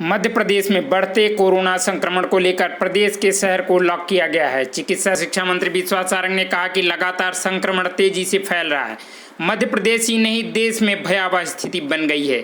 मध्य प्रदेश में बढ़ते कोरोना संक्रमण को लेकर प्रदेश के शहर को लॉक किया गया है। चिकित्सा शिक्षा मंत्री विश्वास सारंग ने कहा कि लगातार संक्रमण तेजी से फैल रहा है। मध्य प्रदेश ही नहीं, देश में भयावह स्थिति बन गई है।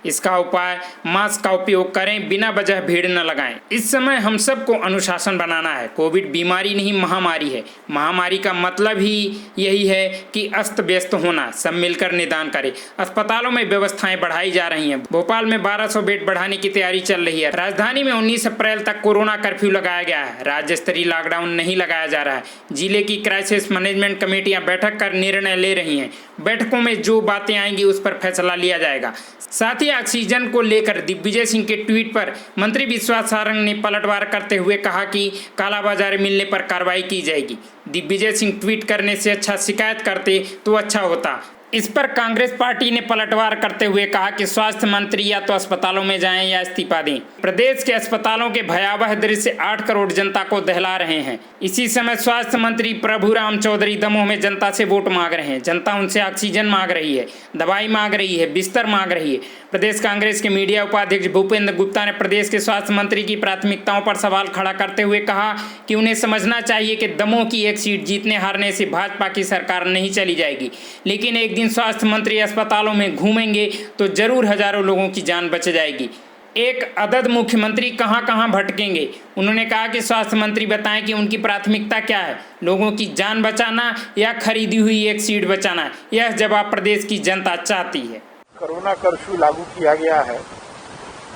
इसका उपाय मास्क का उपयोग करें, बिना वजह भीड़ न लगाएं। इस समय हम सबको अनुशासन बनाना है। कोविड बीमारी नहीं, महामारी है। महामारी का मतलब ही यही है कि अस्त व्यस्त होना। सब मिलकर निदान करें। अस्पतालों में व्यवस्थाएं बढ़ाई जा रही हैं। भोपाल में 1200 बेड बढ़ाने की तैयारी चल रही है। राजधानी में 19 अप्रैल तक कोरोना कर्फ्यू लगाया गया है। राज्य स्तरीय लॉकडाउन नहीं लगाया जा रहा है। जिले की क्राइसिस मैनेजमेंट कमेटियां बैठक कर निर्णय ले रही हैं। बैठकों में जो बातें आएंगी उस पर फैसला लिया जाएगा। साथ ही ऑक्सीजन को लेकर दिग्विजय सिंह के ट्वीट पर मंत्री विश्वास सारंग ने पलटवार करते हुए कहा कि कालाबाजारी मिलने पर कार्रवाई की जाएगी। दिग्विजय सिंह ट्वीट करने से अच्छा शिकायत करते तो अच्छा होता। इस पर कांग्रेस पार्टी ने पलटवार करते हुए कहा कि स्वास्थ्य मंत्री या तो अस्पतालों में जाएं या इस्तीफा दें। प्रदेश के अस्पतालों के भयावह दृश्य 8 करोड़ जनता को दहला रहे हैं। इसी समय स्वास्थ्य मंत्री प्रभुराम चौधरी दमोह में जनता से वोट मांग रहे हैं। जनता उनसे ऑक्सीजन मांग रही है, दवाई मांग रही है, बिस्तर मांग रही है। प्रदेश कांग्रेस के मीडिया उपाध्यक्ष भूपेंद्र गुप्ता ने प्रदेश के स्वास्थ्य मंत्री की प्राथमिकताओं पर सवाल खड़ा करते हुए कहा कि उन्हें समझना चाहिए कि दमोह की एक सीट जीतने हारने से भाजपा की सरकार नहीं चली जाएगी, लेकिन एक दिन स्वास्थ्य मंत्री अस्पतालों में घूमेंगे तो जरूर हजारों लोगों की जान बच जाएगी। एक अदद मुख्यमंत्री कहां कहां भटकेंगे। उन्होंने कहा कि स्वास्थ्य मंत्री बताएं कि उनकी प्राथमिकता क्या है, लोगों की जान बचाना या खरीदी हुई एक सीट बचाना। यह जवाब प्रदेश की जनता चाहती है। कोरोना कर्फ्यू लागू किया गया है,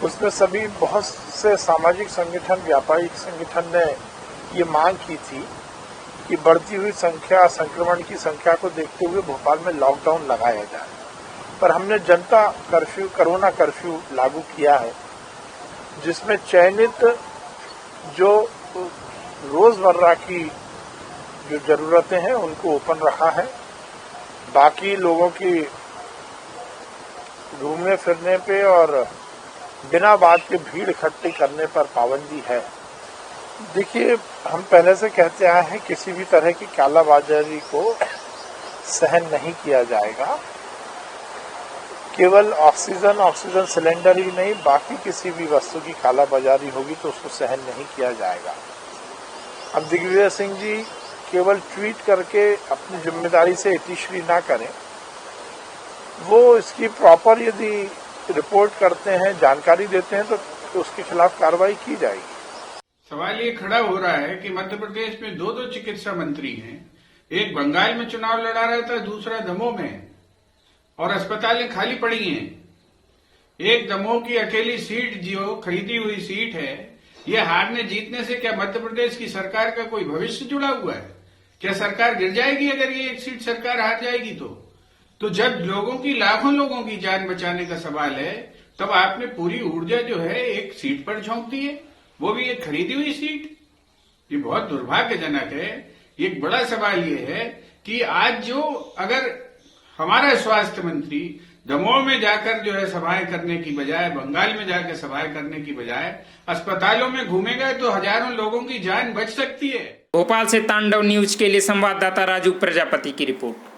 उसमें सभी बहुत से सामाजिक संगठन, व्यापारिक संगठन ने ये मांग की थी कि बढ़ती हुई संख्या, संक्रमण की संख्या को देखते हुए भोपाल में लॉकडाउन लगाया जाए। पर हमने जनता कर्फ्यू, कोरोना कर्फ्यू लागू किया है, जिसमें चयनित जो रोजमर्रा की जो जरूरतें हैं उनको ओपन रखा है। बाकी लोगों की घूमने फिरने पे और बिना बात के भीड़ इकट्ठी करने पर पाबंदी है। देखिए, हम पहले से कहते आए हैं किसी भी तरह की कालाबाजारी को सहन नहीं किया जाएगा। केवल ऑक्सीजन सिलेंडर ही नहीं, बाकी किसी भी वस्तु की कालाबाजारी होगी तो उसको सहन नहीं किया जाएगा। अब दिग्विजय सिंह जी केवल ट्वीट करके अपनी जिम्मेदारी से इतिश्री ना करें। वो इसकी प्रॉपर यदि रिपोर्ट करते हैं, जानकारी देते हैं तो उसके खिलाफ कार्रवाई की जाएगी। सवाल ये खड़ा हो रहा है कि मध्य प्रदेश में दो चिकित्सा मंत्री हैं। एक बंगाल में चुनाव लड़ा रहा था, दूसरा दमोह में, और अस्पतालें खाली पड़ी हैं। एक दमोह की अकेली सीट जो खरीदी हुई सीट है, ये हारने जीतने से क्या मध्य प्रदेश की सरकार का कोई भविष्य जुड़ा हुआ है? क्या सरकार गिर जाएगी अगर ये एक सीट सरकार हार जाएगी? तो जब लोगों की, लाखों लोगों की जान बचाने का सवाल है, तब आपने पूरी ऊर्जा जो है एक सीट पर झोंक दी है, वो भी एक खरीदी हुई सीट। ये बहुत दुर्भाग्यजनक है। एक बड़ा सवाल ये है कि आज जो अगर हमारा स्वास्थ्य मंत्री दमोह में जाकर जो है सभाएं करने की बजाय, बंगाल में जाकर सभाएं करने की बजाय अस्पतालों में घूमेगा तो हजारों लोगों की जान बच सकती है। भोपाल से तांडव न्यूज के लिए संवाददाता राजू प्रजापति की रिपोर्ट।